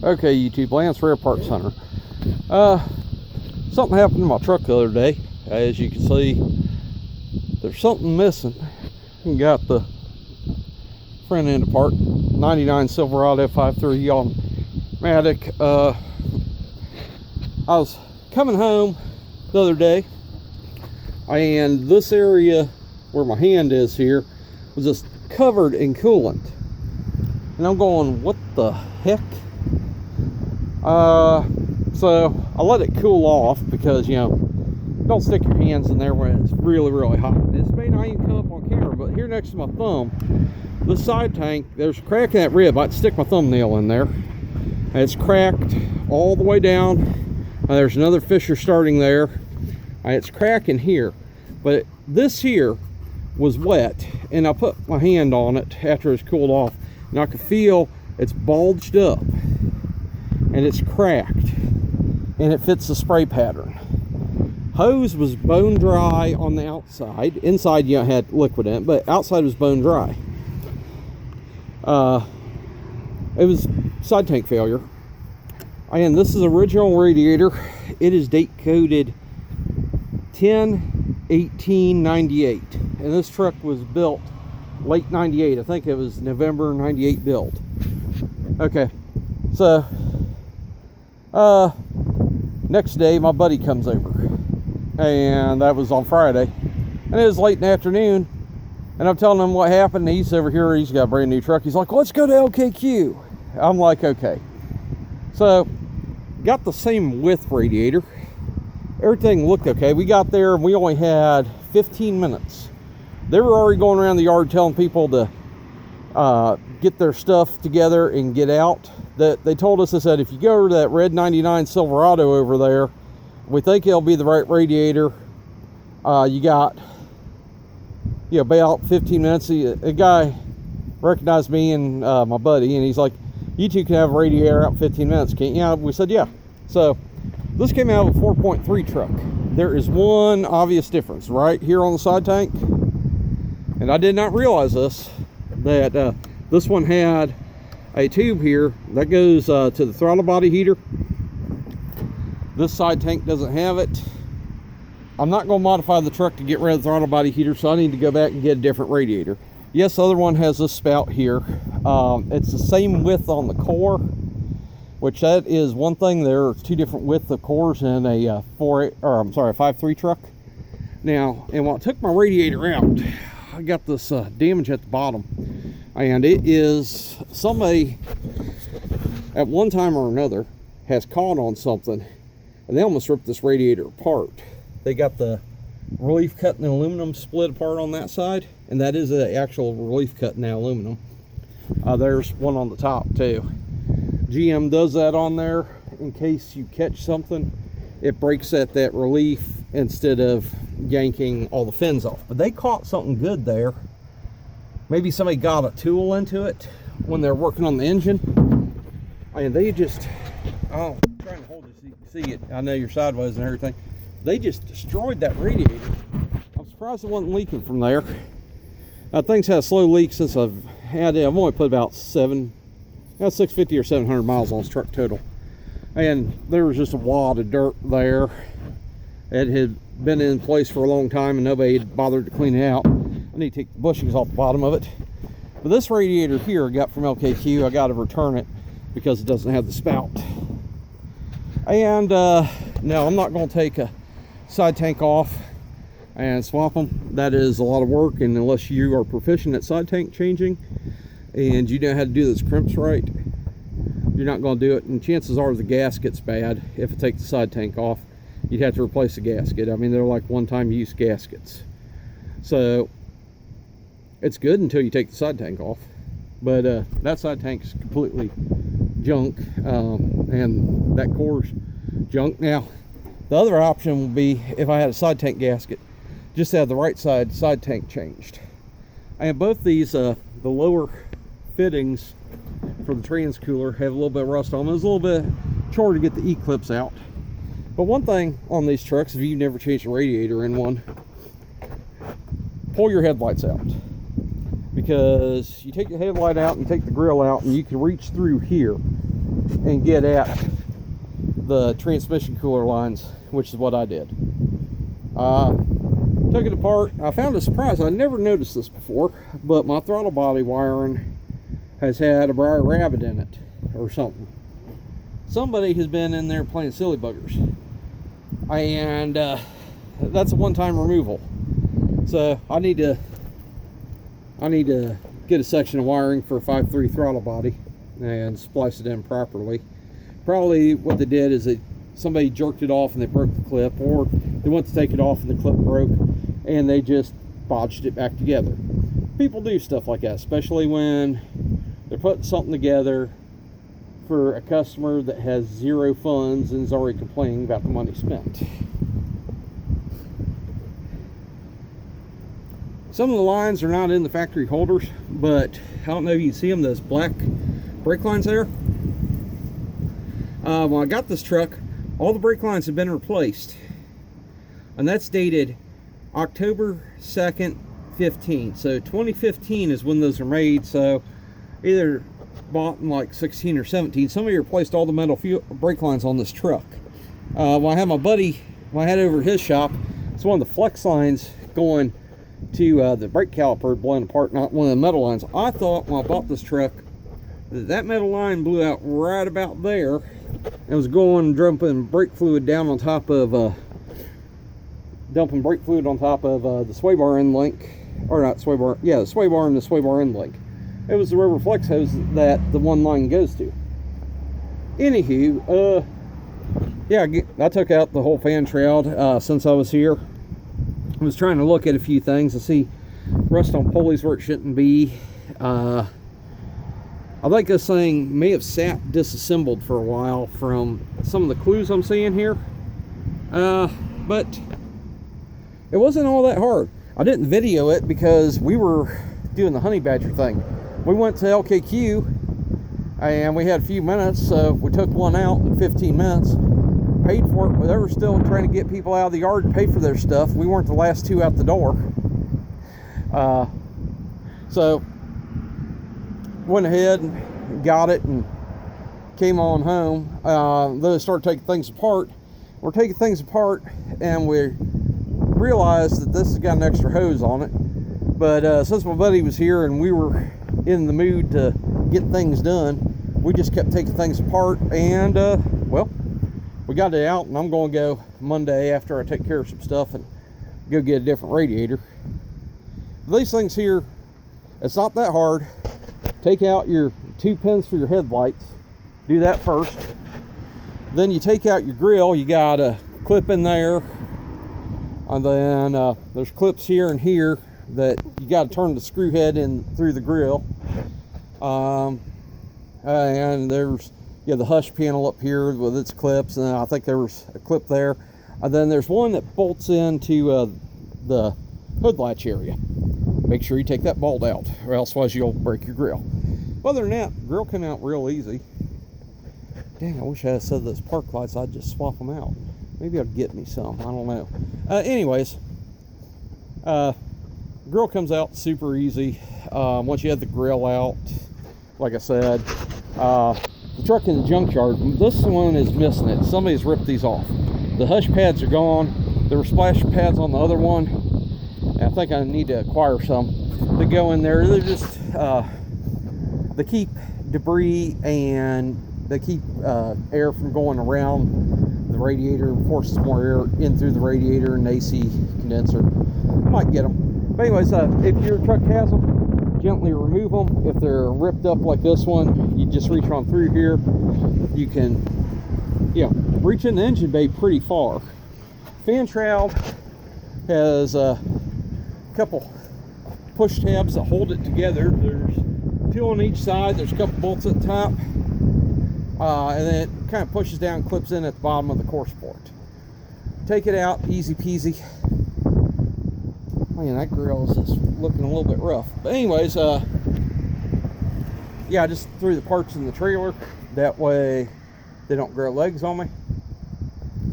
Okay, YouTube, Lance Rare Parts Hunter. Something happened to my truck the other day. As you can see, there's something missing. We got the front end apart. 99 Silverado 5.3 automatic. I was coming home the other day, and this area where my hand is here was just covered in coolant. And I'm going, what the heck? So I let it cool off because, you know, don't stick your hands in there when it's really, really hot. This may not even come up on camera, but here next to my thumb, the side tank, there's a crack in that rib. I'd stick my thumbnail in there, and it's cracked all the way down. There's another fissure starting there. It's cracking here, but this here was wet, and I put my hand on it after it's cooled off, and I could feel it's bulged up and it's cracked, and it fits the spray pattern. Hose was bone dry on the outside. Inside, you know, had liquid in it, but outside was bone dry. It was side tank failure. And this is original radiator. It is date coded 10/18/98, and this truck was built late 98. I think it was November 98 build. Okay, so next day my buddy comes over, and that was on Friday, and it was late in the afternoon, and I'm telling him what happened. He's over here, he's got a brand new truck. He's like, let's go to LKQ. I'm like, okay. So got the same width radiator, everything looked okay. We got there and we only had 15 minutes. They were already going around the yard telling people to get their stuff together and get out. That they told us, they said, if you go to that red 99 Silverado over there, we think it'll be the right radiator. You got, you know, about 15 minutes. A guy recognized me and my buddy, and he's like, you two can have a radiator out in 15 minutes, can't you? We said, yeah. So this came out of a 4.3 truck. There is one obvious difference right here on the side tank, and I did not realize this, that this one had a tube here that goes to the throttle body heater. This side tank doesn't have it. I'm not going to modify the truck to get rid of the throttle body heater, so I need to go back and get a different radiator. Yes, the other one has this spout here. It's the same width on the core, which that is one thing. There are two different width of cores in a 5.3 truck. Now, and when I took my radiator out, I got this damage at the bottom, and it is somebody at one time or another has caught on something, and they almost ripped this radiator apart. They got the relief cut in the aluminum split apart on that side, and that is an actual relief cut in the aluminum. There's one on the top too. GM does that on there in case you catch something. It breaks at that relief instead of yanking all the fins off. But they caught something good there. Maybe somebody got a tool into it when they're working on the engine, and they just, oh, I'm trying to hold it so you can see it. I know you're sideways and everything. They just destroyed that radiator. I'm surprised it wasn't leaking from there. Things had a slow leak since I've had it. I've only put about 650 or 700 miles on this truck total. And there was just a wad of dirt there. It had been in place for a long time and nobody had bothered to clean it out. I need to take the bushings off the bottom of it. But this radiator here I got from LKQ. I got to return it because it doesn't have the spout. And no, I'm not going to take a side tank off and swap them. That is a lot of work, and unless you are proficient at side tank changing and you know how to do those crimps right, you're not going to do it. And chances are the gasket's bad. If it takes the side tank off, you'd have to replace the gasket. I mean, they're like one-time use gaskets, so it's good until you take the side tank off. But that side tank's completely junk, and that core's junk. Now, the other option would be, if I had a side tank gasket, just have the right side tank changed. And both these, the lower fittings for the trans cooler have a little bit of rust on them. It's a little bit chore to get the E-clips out. But one thing on these trucks, if you've never changed a radiator in one, pull your headlights out. Because you take the headlight out and you take the grill out, and you can reach through here and get at the transmission cooler lines, which is what I did. Took it apart. I found a surprise. I never noticed this before, but my throttle body wiring has had a briar rabbit in it or something. Somebody has been in there playing silly buggers, and that's a one-time removal. So I need to get a section of wiring for a 5.3 throttle body and splice it in properly. Probably what they did is somebody jerked it off and they broke the clip, or they went to take it off and the clip broke and they just bodged it back together. People do stuff like that, especially when they're putting something together for a customer that has zero funds and is already complaining about the money spent. Some of the lines are not in the factory holders, but I don't know if you can see them, those black brake lines there. When I got this truck, all the brake lines have been replaced, and that's dated October 2nd, 15. So 2015 is when those are made. So either bought in like 16 or 17. Somebody replaced all the metal brake lines on this truck. When I had my buddy, when I had over his shop, it's one of the flex lines going to the brake caliper blown apart, not one of the metal lines. I thought when I bought this truck that metal line blew out right about there and was going dumping brake fluid down on top of dumping brake fluid on top of the sway bar end link, or not sway bar, yeah, the sway bar and the sway bar end link. It was the rubber flex hose that the one line goes to. Anywho, yeah, I took out the whole fan shroud since I was here. I was trying to look at a few things to see rust on pulleys where it shouldn't be. I think this thing may have sat disassembled for a while from some of the clues I'm seeing here, but it wasn't all that hard. I didn't video it because we were doing the honey badger thing. We went to LKQ and we had a few minutes, so we took one out in 15 minutes, paid for it, but they were still trying to get people out of the yard to pay for their stuff. We weren't the last two out the door. So went ahead and got it and came on home. Then I started taking things apart. We're taking things apart and we realized that this has got an extra hose on it. But since my buddy was here and we were in the mood to get things done, we just kept taking things apart, and well, we got it out, and I'm going to go Monday after I take care of some stuff and go get a different radiator. These things here, it's not that hard. Take out your 2 pins for your headlights. Do that first. Then you take out your grill. You got a clip in there, and then there's clips here and here that you got to turn the screw head in through the grill. And there's the hush panel up here with its clips, and I think there was a clip there. And then there's one that bolts into the hood latch area. Make sure you take that bolt out, or else you'll break your grill. Other than that, the grill came out real easy. Dang, I wish I had said those park lights, I'd just swap them out. Maybe I'll get me some, I don't know. Anyways, grill comes out super easy. Once you have the grill out, like I said, the truck in the junkyard, this one is missing it. Somebody's ripped these off. The hush pads are gone. There were splash pads on the other one, and I think I need to acquire some to go in there. They're just they keep debris and they keep air from going around the radiator and forces more air in through the radiator and AC condenser. I might get them. But anyways, if your truck has them, gently remove them. If they're ripped up like this one, you just reach on through here. You can, reach in the engine bay pretty far. Fan shroud has a couple push tabs that hold it together. There's 2 on each side. There's a couple bolts at the top, and then it kind of pushes down, clips in at the bottom of the core support. Take it out, easy peasy. Man, that grill is just looking a little bit rough. But anyways, yeah, I just threw the parts in the trailer. That way they don't grow legs on me.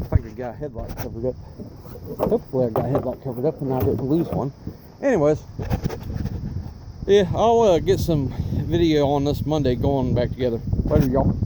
I think I got a headlight covered up. Hopefully I got a headlight covered up and I didn't lose one. Anyways, yeah, I'll get some video on this Monday going back together. Later, y'all.